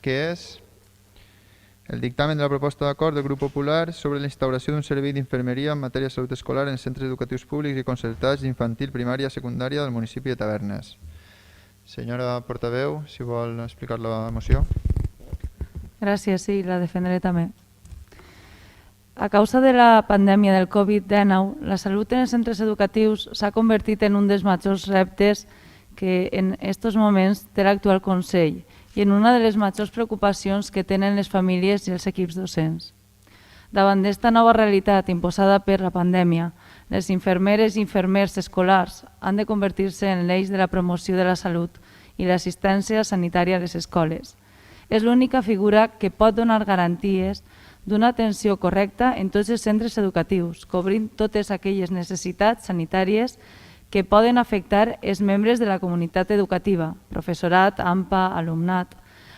que és el dictamen de la proposta d'acord del Grup Popular sobre la instauració d'un servei d'infermeria en matèria de salut escolar en centres educatius públics i concertats d'infantil, primària i secundària del municipi de Tavernes. Senyora portaveu, si vol explicar la moció. Gràcies, sí, la defendré també. A causa de la pandèmia del Covid-19, la salut en els centres educatius s'ha convertit en un dels majors reptes que en aquests moments té l'actual Consell i en una de les majors preocupacions que tenen les famílies i els equips docents. Davant d'esta nova realitat imposada per la pandèmia, les infermeres i infermers escolars han de convertir-se en l'eix de la promoció de la salut i l'assistència sanitària a les escoles. És l'única figura que pot donar garanties d'una atenció correcta en tots els centres educatius, cobrint totes aquelles necessitats sanitàries que poden afectar els membres de la comunitat educativa, professorat, AMPA, alumnat,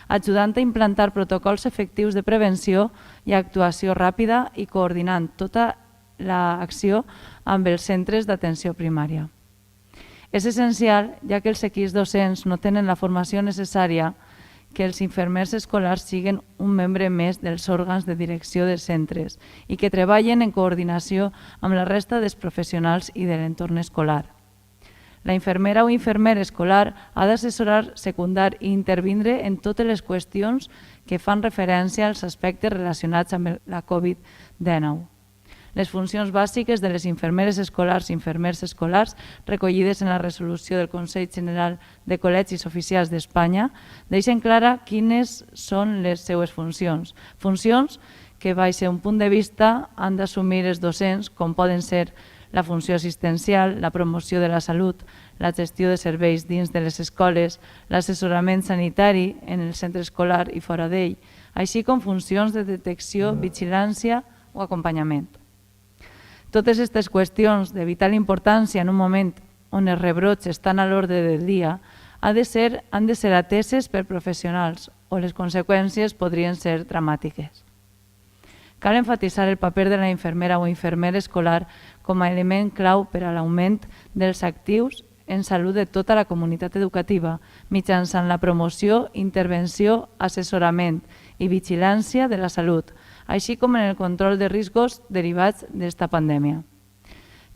ajudant a implantar protocols efectius de prevenció i actuació ràpida i coordinant tota l'acció amb els centres d'atenció primària. És essencial, ja que els equips docents no tenen la formació necessària, que els infermers escolars siguin un membre més dels òrgans de direcció dels centres i que treballen en coordinació amb la resta dels professionals i de l'entorn escolar. La infermera o infermer escolar ha d'assessorar, secundar i intervindre en totes les qüestions que fan referència als aspectes relacionats amb la Covid-19. Les funcions bàsiques de les infermeres escolars i infermers escolars recollides en la resolució del Consell General de Col·legis Oficials d'Espanya deixen clara quines són les seues funcions. Funcions que, baix un punt de vista, han d'assumir els docents, com poden ser la funció assistencial, la promoció de la salut, la gestió de serveis dins de les escoles, l'assessorament sanitari en el centre escolar i fora d'ell, així com funcions de detecció, vigilància o acompanyament. Totes aquestes qüestions de vital importància en un moment on els rebrots estan a l'ordre del dia han de ser ateses per professionals o les conseqüències podrien ser dramàtiques. Cal enfatitzar el paper de la infermera o infermer escolar com a element clau per a l'augment dels actius en salut de tota la comunitat educativa mitjançant la promoció, intervenció, assessorament i vigilància de la salut, així com en el control de riscos derivats d'esta pandèmia.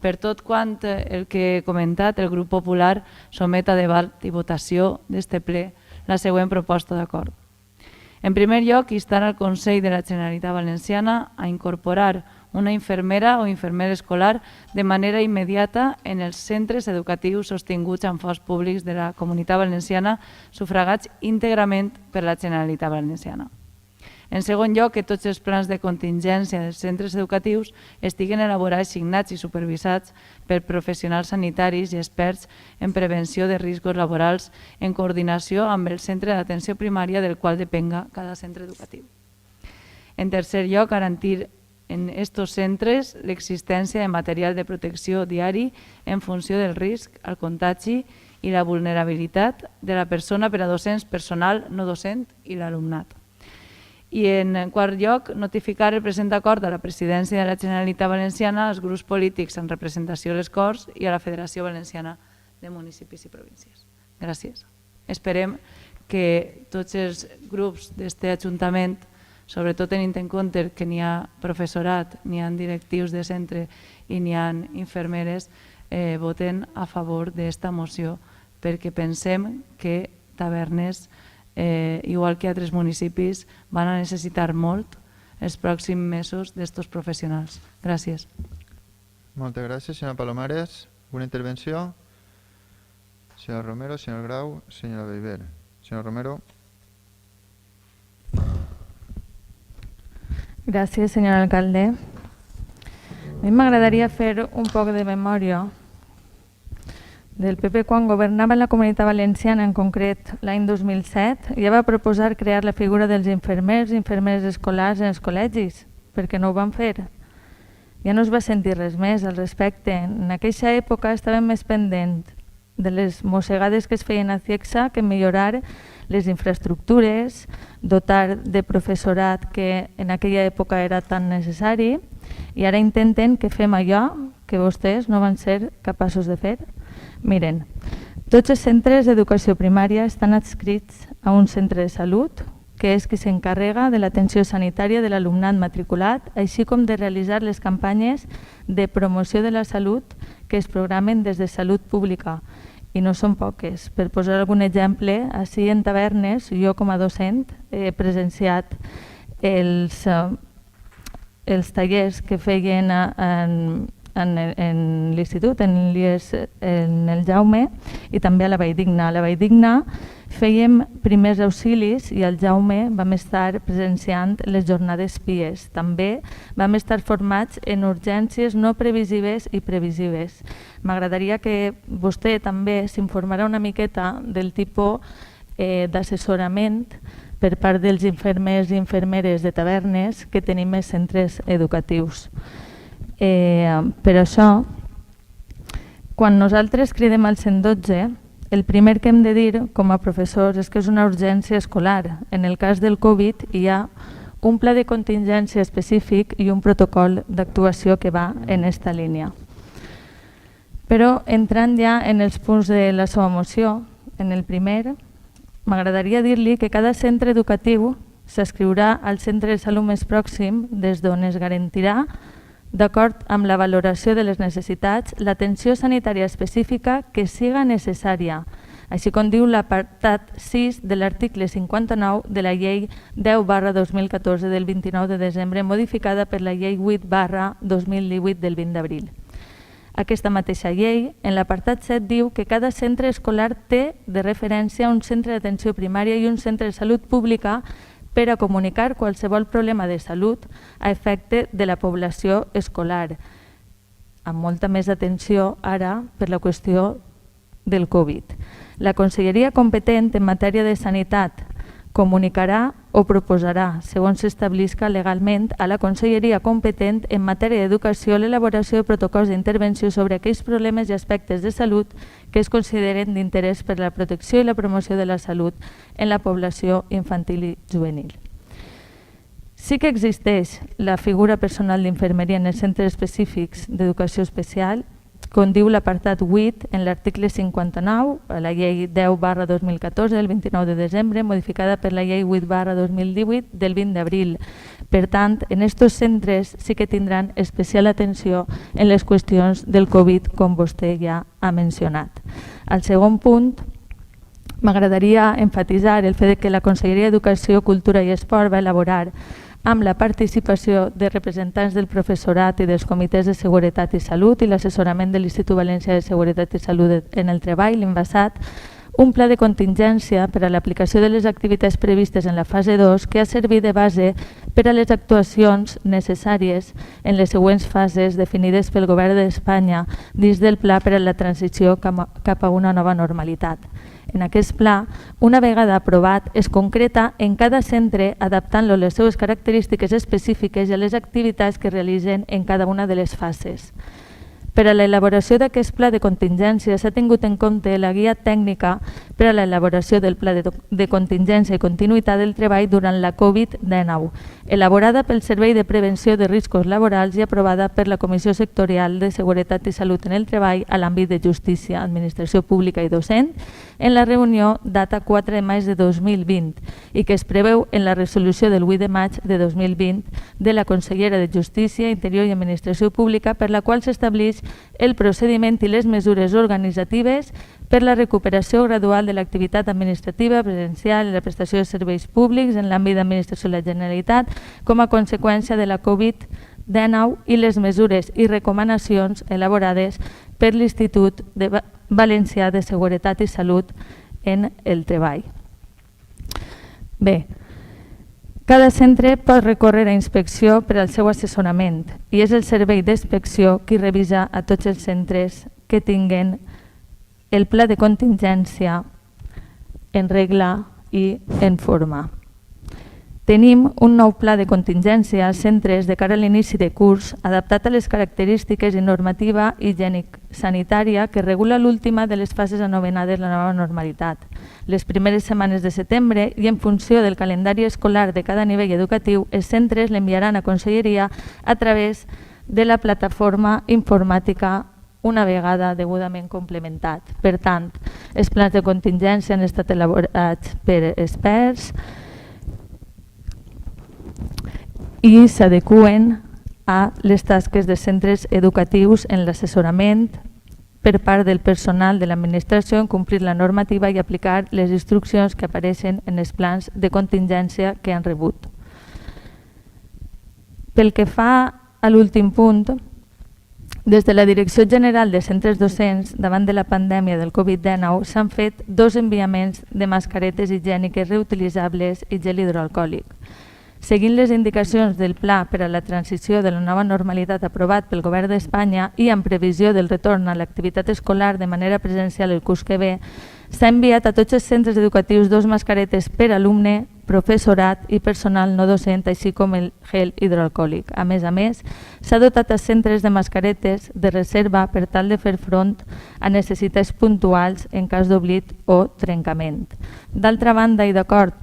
Per tot quant el que he comentat, el Grup Popular somet a debat i votació d'este ple la següent proposta d'acord. En primer lloc, instar al Consell de la Generalitat Valenciana a incorporar una infermera o infermer escolar de manera immediata en els centres educatius sostinguts amb fons públics de la Comunitat Valenciana sufragats íntegrament per la Generalitat Valenciana. En segon lloc, que tots els plans de contingència dels centres educatius estiguen elaborats, signats i supervisats per professionals sanitaris i experts en prevenció de riscos laborals en coordinació amb el centre d'atenció primària del qual depenga cada centre educatiu. En tercer lloc, garantir en aquests centres l'existència de material de protecció diari en funció del risc, el contagi i la vulnerabilitat de la persona per a docents, personal no docent i l'alumnat. I en quart lloc, notificar el present acord a la Presidència de la Generalitat Valenciana, als grups polítics en representació a les Corts i a la Federació Valenciana de Municipis i Províncies. Gràcies. Esperem que tots els grups d'aquest Ajuntament, sobretot tenint en compte que n'hi ha professorat, n'hi ha directius de centre i n'hi ha infermeres, voten a favor d'esta moció perquè pensem que Tavernes, igual que altres municipis, van a necessitar molt els pròxims mesos d'estos professionals. Gràcies. Moltes gràcies, senyora Palomares. Una intervenció? Senyora Romero, senyor Grau, senyora Bellver. Senyora Romero. Gràcies, senyor alcalde. A mi m'agradaria fer un poc de memòria del PP quan governava la Comunitat Valenciana, en concret l'any 2007, ja va proposar crear la figura dels infermers i infermeres escolars en els col·legis, perquè no ho van fer. Ja no es va sentir res més al respecte. En aquella època estàvem més pendents de les mossegades que es feien a CIEXA que millorar les infraestructures, dotar de professorat que en aquella època era tan necessari, i ara intenten que fem allò que vostès no van ser capaços de fer. Miren, tots els centres d'educació primària estan adscrits a un centre de salut que és qui s'encarrega de l'atenció sanitària de l'alumnat matriculat, així com de realitzar les campanyes de promoció de la salut que es programen des de Salut Pública, i no són poques. Per posar algun exemple, així en Tavernes, jo com a docent he presenciat els tallers que feien en l'institut, en el Jaume, i també a la Valldigna. A la Valldigna fèiem primers auxilis i al Jaume vam estar presenciant les jornades PIES. També vam estar formats en urgències no previsives i previsives. M'agradaria que vostè també s'informarà una miqueta del tipus d'assessorament per part dels infermers i infermeres de Tavernes que tenim als centres educatius. Per això, quan nosaltres cridem al 112, el primer que hem de dir com a professors és que és una urgència escolar. En el cas del Covid hi ha un pla de contingència específic i un protocol d'actuació que va en aquesta línia. Però entrant ja en els punts de la seva moció, en el primer, m'agradaria dir-li que cada centre educatiu s'adscriurà al centre de salut més pròxim des d'on es garantirà, d'acord amb la valoració de les necessitats, l'atenció sanitària específica que siga necessària, així com diu l'apartat 6 de l'article 59 de la Llei 10/2014 del 29 de desembre, modificada per la Llei 8/2018 del 20 d'abril. Aquesta mateixa llei, en l'apartat 7, diu que cada centre escolar té de referència un centre d'atenció primària i un centre de salut pública per a comunicar qualsevol problema de salut a efecte de la població escolar, amb molta més atenció ara per la qüestió del Covid. La Conselleria competent en matèria de sanitat comunicarà o proposarà, segons s'establisca legalment, a la Conselleria competent en matèria d'educació l'elaboració de protocols d'intervenció sobre aquells problemes i aspectes de salut que es consideren d'interès per a la protecció i la promoció de la salut en la població infantil i juvenil. Sí que existeix la figura personal d'infermeria en els centres específics d'educació especial, com diu l'apartat 8 en l'article 59, a la llei 10/2014 del 29 de desembre, modificada per la llei 8/2018 del 20 d'abril. Per tant, en aquests centres sí que tindran especial atenció en les qüestions del Covid, com vostè ja ha mencionat. Al segon punt, m'agradaria emfatitzar el fet que la Conselleria d'Educació, Cultura i Esport va elaborar, amb la participació de representants del professorat i dels comitès de seguretat i salut i l'assessorament de l'Institut Valencià de Seguretat i Salut en el Treball, l'INVASAT, un pla de contingència per a l'aplicació de les activitats previstes en la fase 2 que ha servit de base per a les actuacions necessàries en les següents fases definides pel Govern d'Espanya dins del Pla per a la transició cap a una nova normalitat. En aquest pla, una vegada aprovat, es concreta en cada centre adaptant-lo a les seues característiques específiques i a les activitats que realitzen en cada una de les fases. Per a l'elaboració d'aquest pla de contingència s'ha tingut en compte la guia tècnica per a l'elaboració del pla de contingència i continuïtat del treball durant la Covid-19, elaborada pel Servei de Prevenció de Riscos Laborals i aprovada per la Comissió Sectorial de Seguretat i Salut en el Treball a l'àmbit de Justícia, Administració Pública i Docent en la reunió data 4 de maig de 2020 i que es preveu en la resolució del 8 de maig de 2020 de la Consellera de Justícia, Interior i Administració Pública per la qual s'estableix el procediment i les mesures organitzatives per la recuperació gradual de l'activitat administrativa presencial i la prestació de serveis públics en l'àmbit d'administració de la Generalitat com a conseqüència de la Covid-19 i les mesures i recomanacions elaborades per l'Institut Valencià de Seguretat i Salut en el Treball. Bé, cada centre pot recórrer a inspecció per al seu assessorament i és el servei d'inspecció qui revisa a tots els centres que tinguen el pla de contingència en regla i en forma. Tenim un nou pla de contingència als centres de cara a l'inici de curs adaptat a les característiques i normativa higiènic-sanitària que regula l'última de les fases anomenades la nova normalitat. Les primeres setmanes de setembre i en funció del calendari escolar de cada nivell educatiu, els centres l'enviaran a Conselleria a través de la plataforma informàtica una vegada degudament complementat. Per tant, els plans de contingència han estat elaborats per experts i s'adeqüen a les tasques de centres educatius en l'assessorament per part del personal de l'administració en complir la normativa i aplicar les instruccions que apareixen en els plans de contingència que han rebut. Pel que fa a l'últim punt, des de la Direcció General de Centres Docents, davant de la pandèmia del Covid-19, s'han fet 2 enviaments de mascaretes higièniques reutilitzables i gel hidroalcohòlic. Seguint les indicacions del Pla per a la transició de la nova normalitat aprovat pel Govern d'Espanya i en previsió del retorn a l'activitat escolar de manera presencial el curs que ve, s'ha enviat a tots els centres educatius 2 mascaretes per alumne, professorat i personal no docent, així com el gel hidroalcohòlic. A més, s'ha dotat els centres de mascaretes de reserva per tal de fer front a necessitats puntuals en cas d'oblit o trencament. D'altra banda, i d'acord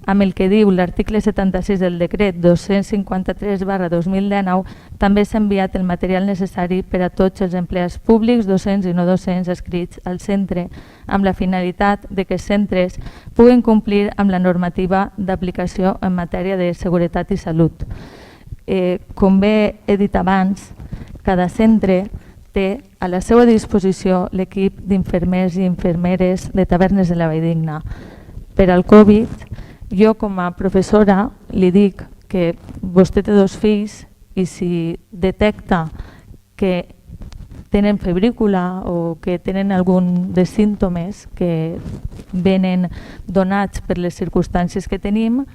amb el que diu l'article 76 del decret 253/2019, també s'ha enviat el material necessari per a tots els empleats públics, docents i no docents adscrits al centre, amb la finalitat de que els centres puguen complir amb la normativa d'aplicació en matèria de seguretat i salut. Com bé he dit abans, cada centre té a la seva disposició l'equip d'infermers i infermeres de Tavernes de la Valldigna. Per al Covid, jo com a professora li dic que vostè té 2 fills i si detecta que tenen febrícula o que tenen algun dels símptomes que venen donats per les circumstàncies que tenim,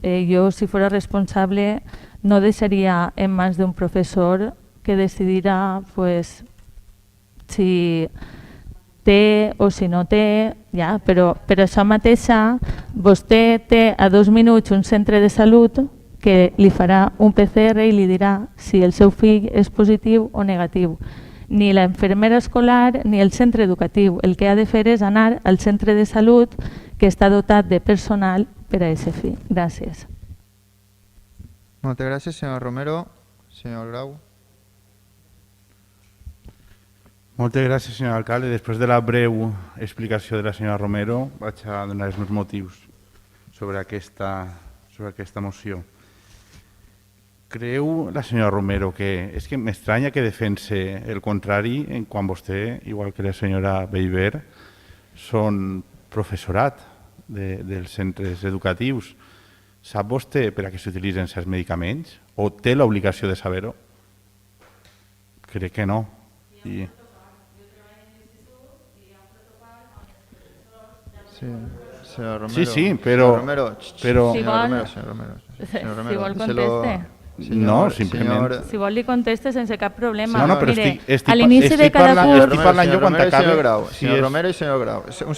jo si fos responsable no deixaria en mans d'un professor que decidirà si té o si no té, ja, però per això mateixa vostè té a 2 minuts un centre de salut que li farà un PCR i li dirà si el seu fill és positiu o negatiu. Ni la infermera escolar ni el centre educatiu. El que ha de fer és anar al centre de salut que està dotat de personal per a aquest fill. Gràcies. Moltes gràcies, senyor Romero. Senyor Grau. Moltes gràcies, senyor alcalde. Després de la breu explicació de la senyora Romero, vaig a donar els meus motius sobre aquesta moció. Creu la senyora Romero que... És que m'estranya que defense el contrari quan vostè, igual que la senyora Bellver, són professorat dels centres educatius. Sap vostè per a què s'utilitzen certs medicaments? O té l'obligació de saber-ho? Crec que no. Senyor Romero. Sí, però... Si vol conteste. No, simplement... Si vol li conteste sense cap problema. No, però mire, a l'inici de cada curs... Estic parlant jo quan t'acabe... Senyor Romero i senyor Grau. Un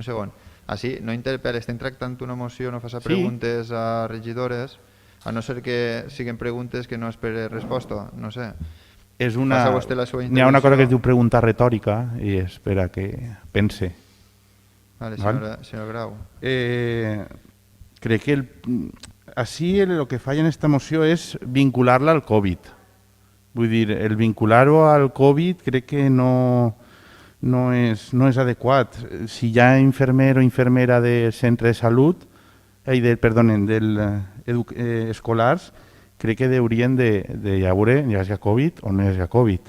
segon. Així, no interpel·la, estem tractant una moció, no faci preguntes a regidores, a no ser que siguin preguntes que no espere resposta, no sé. N'hi ha una cosa que es diu pregunta retòrica i espera que pense. Vale, senyor Grau. Crec que així el que fa en aquesta moció és vincular-la al Covid. Vull dir, el vincular-ho al Covid crec que no és adequat. Si hi ha infermer o infermera del centre de salut, escolars, crec que haurien de veure si hi ha Covid o no hi ha Covid.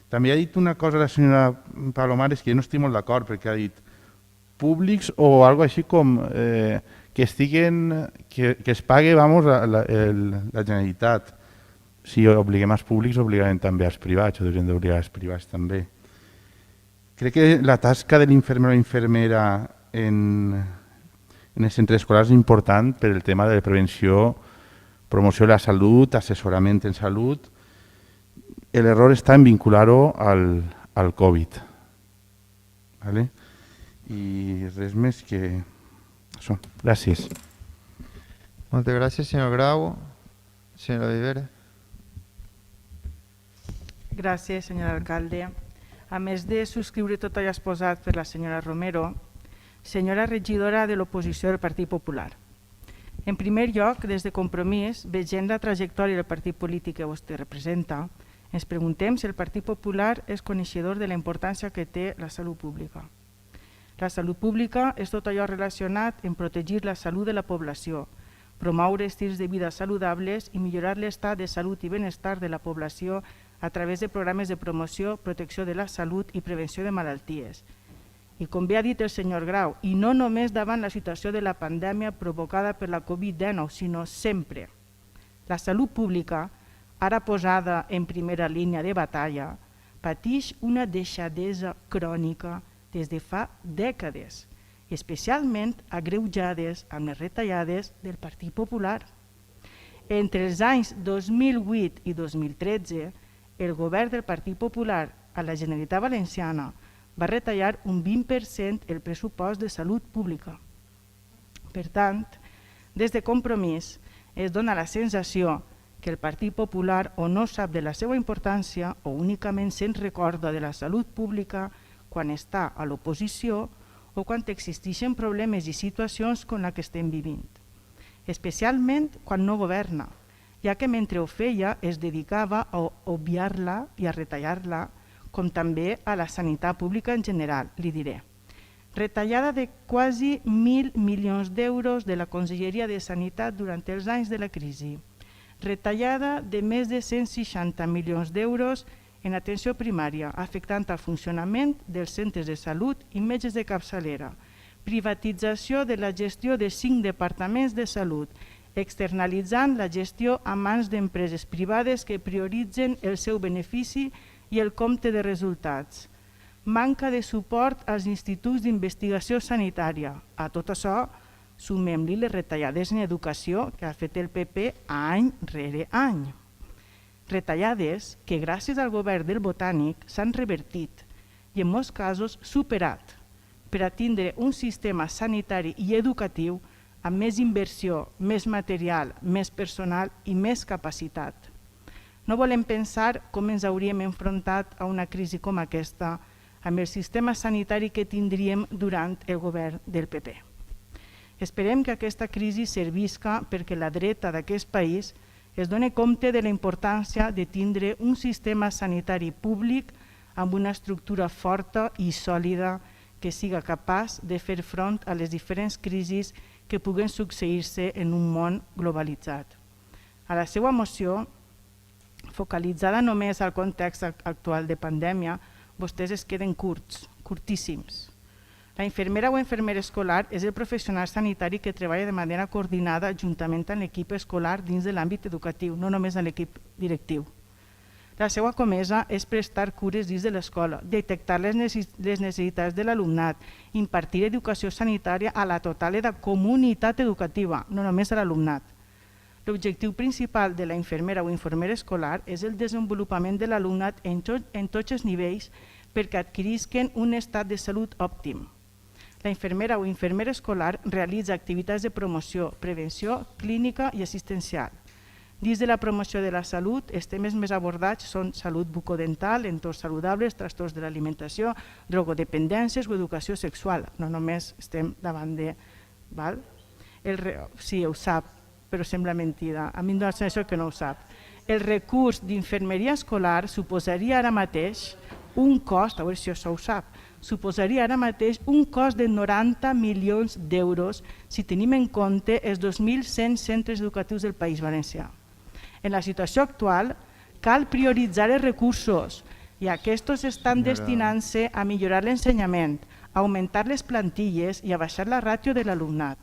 També ha dit una cosa la senyora Palomares que jo no estic molt d'acord, perquè ha dit públics o alguna així com que es pague la Generalitat. Si obliguem als públics, obligarem també als privats, o hauríem d'obligar als privats també. Crec que la tasca de l'infermer o infermera en els centres escolars és important per el tema de la prevenció, promoció de la salut, assessorament en salut. L'error està en vincular-ho al Covid. I res més que això. Gràcies. Moltes gràcies, senyor Grau. Senyora Vivera. Gràcies, senyor alcalde. A més de subscriure tot allò exposat per la senyora Romero, senyora regidora de l'oposició del Partit Popular. En primer lloc, des de Compromís, veient la trajectòria del partit polític que vostè representa, ens preguntem si el Partit Popular és coneixedor de la importància que té la salut pública. La salut pública és tot allò relacionat en protegir la salut de la població, promoure estils de vida saludables i millorar l'estat de salut i benestar de la població a través de programes de promoció, protecció de la salut i prevenció de malalties. I com bé ha dit el senyor Grau, i no només davant la situació de la pandèmia provocada per la Covid-19, sinó sempre. La salut pública, ara posada en primera línia de batalla, pateix una deixadesa crònica des de fa dècades, especialment agreujades amb les retallades del Partit Popular. Entre els anys 2008 i 2013, el govern del Partit Popular a la Generalitat Valenciana va retallar un 20% el pressupost de salut pública. Per tant, des de Compromís es dona la sensació que el Partit Popular o no sap de la seva importància o únicament se'n recorda de la salut pública quan està a l'oposició o quan existeixen problemes i situacions com la que estem vivint. Especialment quan no governa, ja que mentre ho feia es dedicava a obviar-la i a retallar-la, com també a la sanitat pública en general, li diré. Retallada de quasi 1.000 milions d'euros de la Conselleria de Sanitat durant els anys de la crisi. Retallada de més de 160 milions d'euros en atenció primària, afectant el funcionament dels centres de salut i metges de capçalera. Privatització de la gestió de 5 departaments de salut, externalitzant la gestió a mans d'empreses privades que prioritzen el seu benefici i el compte de resultats. Manca de suport als instituts d'investigació sanitària. A tot això, sumem-li les retallades en educació que ha fet el PP any rere any. Retallades que gràcies al govern del Botànic s'han revertit i en molts casos superat per a tindre un sistema sanitari i educatiu amb més inversió, més material, més personal i més capacitat. No volem pensar com ens hauríem enfrontat a una crisi com aquesta amb el sistema sanitari que tindríem durant el govern del PP. Esperem que aquesta crisi servisca perquè la dreta d'aquest país es doni compte de la importància de tindre un sistema sanitari públic amb una estructura forta i sòlida que siga capaç de fer front a les diferents crisis que puguen succeir-se en un món globalitzat. A la seva moció, focalitzada només al context actual de pandèmia, vostès es queden curts, curtíssims. La infermera o infermera escolar és el professional sanitari que treballa de manera coordinada juntament amb l'equip escolar dins de l'àmbit educatiu, no només amb l'equip directiu. La seva comesa és prestar cures dins de l'escola, detectar les necessitats de l'alumnat, impartir educació sanitària a la total de la comunitat educativa, no només a l'alumnat. L'objectiu principal de la infermera o infermera escolar és el desenvolupament de l'alumnat en tots els nivells perquè adquirisquen un estat de salut òptim. La infermera o infermera escolar realitza activitats de promoció, prevenció, clínica i assistencial. Dins de la promoció de la salut, els temes més abordats són salut bucodental, entorns saludables, trastorns de l'alimentació, drogodependències o educació sexual. No només estem davant de... Sí, ho sap, però sembla mentida. A mi em dóna la sensació que no ho sap. El recurs d'infermeria escolar suposaria ara mateix un cost, a veure si això ho sap, suposaria ara mateix un cost de 90 milions d'euros si tenim en compte els 2.100 centres educatius del País Valencià. En la situació actual cal prioritzar els recursos i aquests estan destinant-se a millorar l'ensenyament, a augmentar les plantilles i a baixar la ràtio de l'alumnat.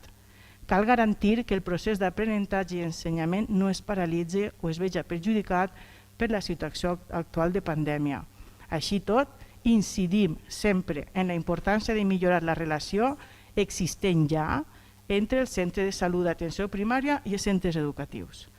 Cal garantir que el procés d'aprenentatge i ensenyament no es paralitzi o es veja perjudicat per la situació actual de pandèmia. Així tot, incidim sempre en la importància de millorar la relació existent ja entre el centre de salut d'atenció primària i els centres educatius.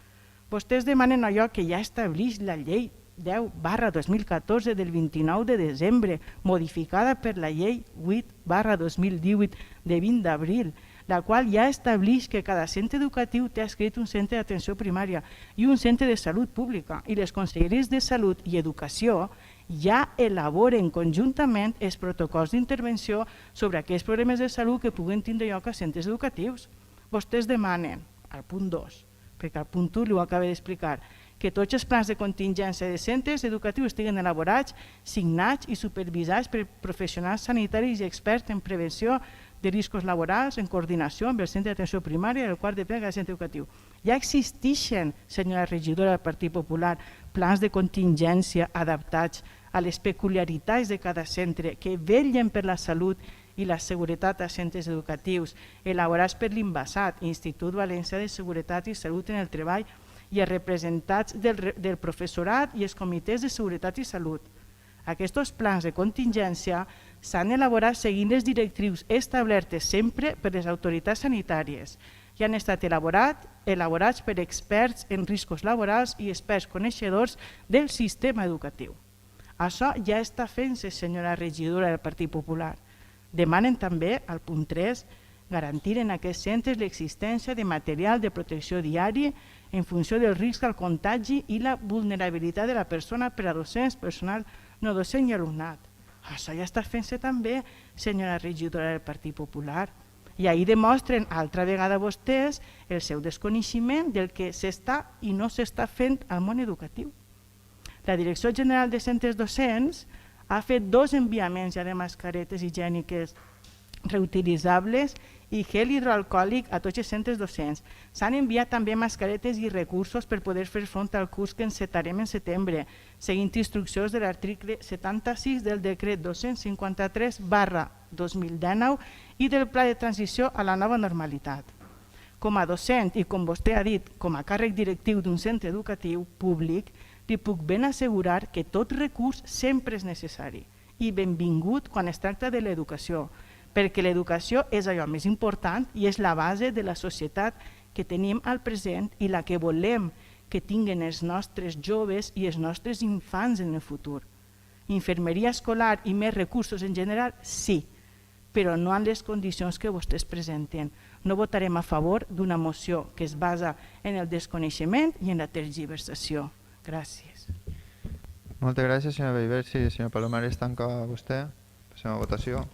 Vostès demanen allò que ja estableix la llei 10/2014 del 29 de desembre, modificada per la llei 8/2018 de 20 d'abril, la qual ja estableix que cada centre educatiu té escrit un centre d'atenció primària i un centre de salut pública i les conselleries de salut i educació ja elaboren conjuntament els protocols d'intervenció sobre aquells problemes de salut que puguen tindre lloc a centres educatius. Vostès demanen, al punt 2, perquè al punt 1 ho acabo d'explicar, que tots els plans de contingència de centres educatius estiguin elaborats, signats i supervisats per professionals sanitaris i experts en prevenció de riscos laborals en coordinació amb el centre d'atenció primària i el quart de plega del centre educatiu. Ja existeixen, senyora regidora del Partit Popular, plans de contingència adaptats a les peculiaritats de cada centre que vetllen per la salut i la seguretat als centres educatius, elaborats per l'INVASAT, Institut Valencià de Seguretat i Salut en el Treball, i els representats del professorat i els comitès de seguretat i salut. Aquests plans de contingència s'han elaborat seguint les directrius establertes sempre per les autoritats sanitàries i han estat elaborats per experts en riscos laborals i experts coneixedors del sistema educatiu. Això ja està fent-se, senyora regidora del Partit Popular. Demanen també, al punt 3, garantir en aquests centres l'existència de material de protecció diari en funció del risc al contagi i la vulnerabilitat de la persona per a docents, personal no docent i alumnat. Això ja està fent-se també, senyora regidora del Partit Popular. I ahir demostren altra vegada vostès el seu desconeixement del que s'està i no s'està fent al món educatiu. La Direcció General de Centres Docents ha fet 2 enviaments ja de mascaretes higièniques reutilitzables i gel hidroalcohòlic a tots els centres docents. S'han enviat també mascaretes i recursos per poder fer front al curs que encetarem en setembre, seguint instruccions de l'article 76 del decret 253/2019 i del pla de transició a la nova normalitat. Com a docent i, com vostè ha dit, com a càrrec directiu d'un centre educatiu públic, li puc ben assegurar que tot recurs sempre és necessari i benvingut quan es tracta de l'educació, perquè l'educació és allò més important i és la base de la societat que tenim al present i la que volem que tinguin els nostres joves i els nostres infants en el futur. Infermeria escolar i més recursos en general, sí, però no en les condicions que vostès presenten. No votarem a favor d'una moció que es basa en el desconeixement i en la tergiversació. Gràcies. Moltes gràcies, senyora Bellver. Sí, senyor Palomares, tanca vostè. Passem a votació.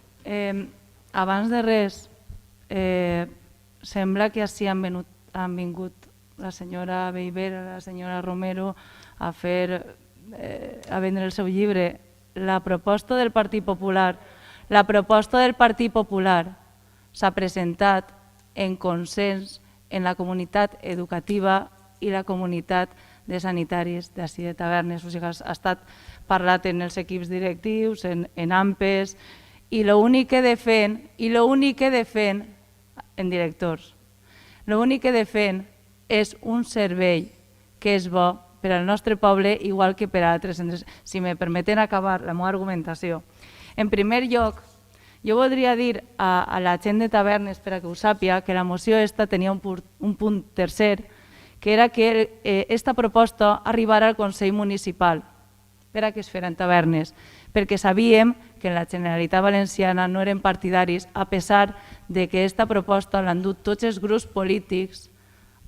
Abans de res, sembla que així han vingut la senyora Bellver, la senyora Romero a vendre el seu llibre. La proposta del Partit Popular s'ha presentat en consens en la comunitat educativa i la comunitat de sanitaris d'ací de Tavernes. O sigui, ha estat parlat en els equips directius, en AMPES, i l'únic que defen en directors, l'únic que defen és un servei que és bo per al nostre poble igual que per a altres centres. Si me permeten acabar la meva argumentació. En primer lloc, jo voldria dir a la gent de Tavernes, per a que ho sàpiga, que la moció esta tenia un punt tercer, que era que aquesta proposta arribara al Consell Municipal per a que es fera en Tavernes, perquè sabíem que en la Generalitat Valenciana no eren partidaris, a pesar de que aquesta proposta l'han dut tots els grups polítics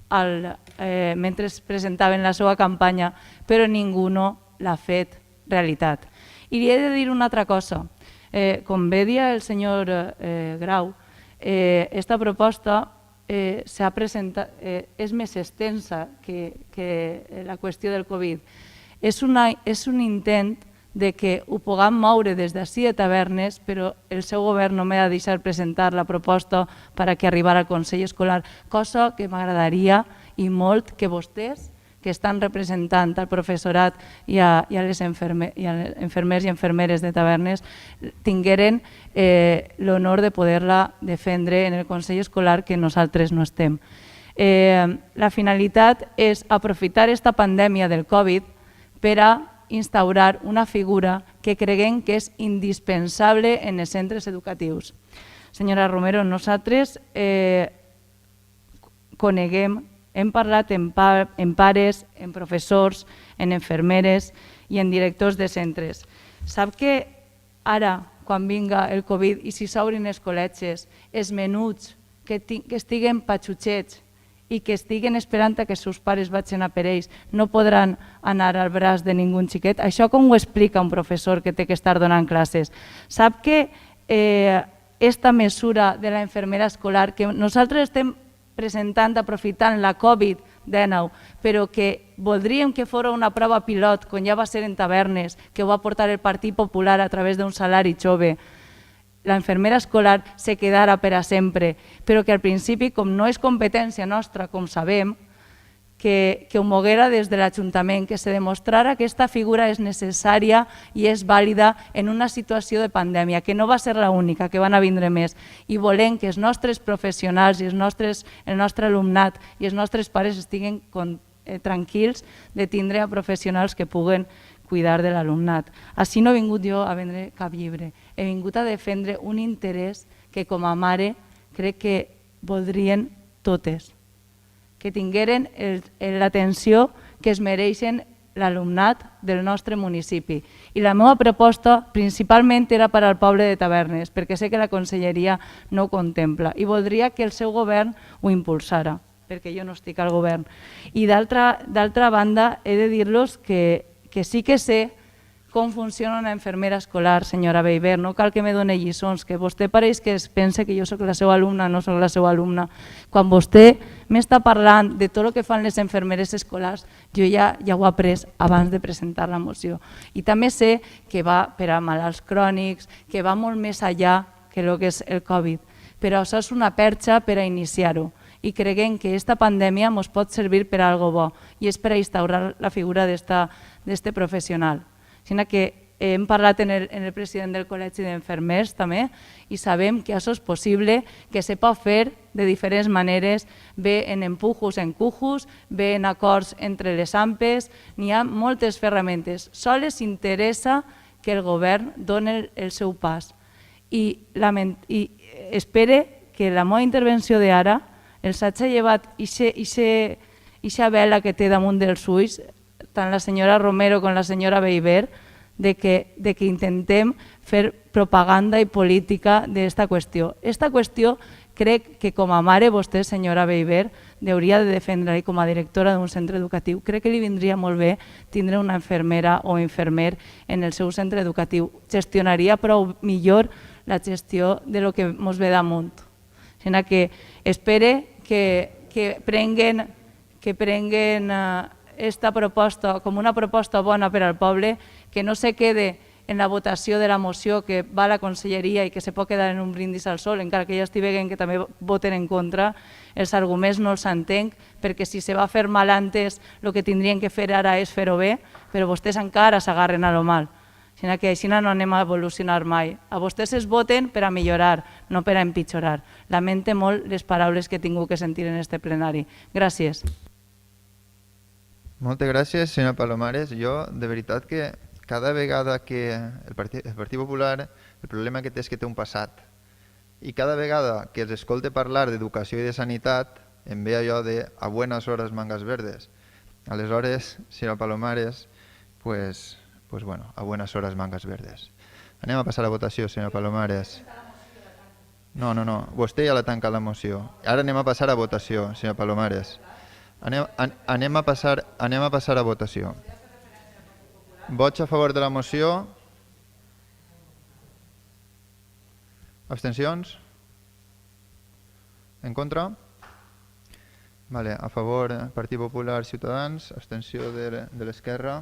mentre presentaven la seva campanya, però ningú no l'ha fet realitat. I li he de dir una altra cosa. Com bé dia el senyor Grau, aquesta proposta s'ha presentat, és més extensa que la qüestió del Covid. És un intent de que ho puguem moure des d'ací de Tavernes, però el seu govern no m'ha de deixar presentar la proposta perquè arribara al Consell Escolar, cosa que m'agradaria i molt que vostès, que estan representant al professorat i a les infermers i infermeres de Tavernes, tingueren l'honor de poder-la defendre en el Consell Escolar, que nosaltres no estem. La finalitat és aprofitar aquesta pandèmia del Covid per a instaurar una figura que creguem que és indispensable en els centres educatius. Senyora Romero, nosaltres coneguem, hem parlat en pares, en professors, en infermeres i en directors de centres. Sap que ara, quan vinga el Covid i si s'obrin els col·legis, els menuts que estiguen patxutxets i que estiguen esperant que els seus pares vagin a per ells, no podran anar al braç de ningú xiquet. Això com ho explica un professor que té que estar donant classes? Sap que aquesta mesura de la infermera escolar, que nosaltres estem presentant, aprofitant la Covid-19, però que voldríem que fos una prova pilot, com ja va ser en Tavernes, que ho va portar el Partit Popular a través d'un salari jove, la infermera escolar se quedara per a sempre, però que al principi, com no és competència nostra, com sabem, que ho moguera des de l'Ajuntament, que se demostrara que aquesta figura és necessària i és vàlida en una situació de pandèmia, que no va ser l'única, que van a vindre més. I volem que els nostres professionals i el nostre alumnat i els nostres pares estiguen tranquils de tindre a professionals que puguen cuidar de l'alumnat. Així no he vingut jo a vendre cap llibre, he vingut a defendre un interès que com a mare crec que voldrien totes, que tingueren l'atenció que es mereixen l'alumnat del nostre municipi. I la meva proposta principalment era per al poble de Tavernes, perquè sé que la conselleria no ho contempla i voldria que el seu govern ho impulsara, perquè jo no estic al govern. I d'altra banda, he de dir-los que sí que sé com funciona una infermera escolar, senyora Beiber, no cal que me doni lliçons, que vostè pareix que es pensa que jo soc la seva alumna, no soc la seva alumna. Quan vostè m'està parlant de tot el que fan les infermeres escolars, jo ja ho he après abans de presentar la moció. I també sé que va per a malalts crònics, que va molt més enllà que el que és el Covid, però això és una perxa per a iniciar-ho. I creguem que aquesta pandèmia ens pot servir per a algo bo i és per a instaurar la figura d'este professional. Sinó que hem parlat amb el president del Col·legi d'Infermers també i sabem que això és possible, que se pot fer de diferents maneres, bé en empujos, en cujos, bé en acords entre les AMPes, n'hi ha moltes ferramentes. Sols interessa que el govern doni el seu pas. I espere que la meva intervenció d'ara els hagi llevat aquesta vela que té damunt dels ulls, tant la senyora Romero com la senyora Beiber, de que intentem fer propaganda i política d'aquesta qüestió. Aquesta qüestió crec que com a mare vostè, senyora Beiber, hauria de defendre-la i com a directora d'un centre educatiu. Crec que li vindria molt bé tindre una infermera o infermer en el seu centre educatiu. Gestionaria prou millor la gestió del que ens ve damunt. O sigui que espere que prenguen aquesta proposta com una proposta bona per al poble, que no se quede en la votació de la moció que va a la conselleria i que se pot quedar en un brindis al sol, encara que ja estiguen que també voten en contra, els arguments no els entenc, perquè si se va fer mal antes, el que tindrien que fer ara és fer-ho bé, però vostès encara s'agarren a lo mal. Així no anem a evolucionar mai. A vostès es voten per a millorar, no per a empitjorar. Lamente molt les paraules que he tingut que sentir en este plenari. Gràcies. Moltes gràcies, senyora Palomares. Jo, de veritat que cada vegada que el Partit Popular, el problema que té és que té un passat. I cada vegada que els escolte parlar d'educació i de sanitat, em ve allò de a buenas horas mangas verdes. Aleshores, senyora Palomares, pues bueno, a buenas horas mangas verdes. Anem a passar a votació, senyora Palomares. No, vostè ja la tanca la moció. Ara anem a passar a votació, senyora Palomares. Anem a passar a votació. Vots a favor de la moció? Abstencions? En contra? Vale, a favor Partit Popular, Ciutadans, abstenció de l'Esquerra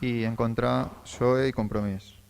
i en contra PSOE i Compromís.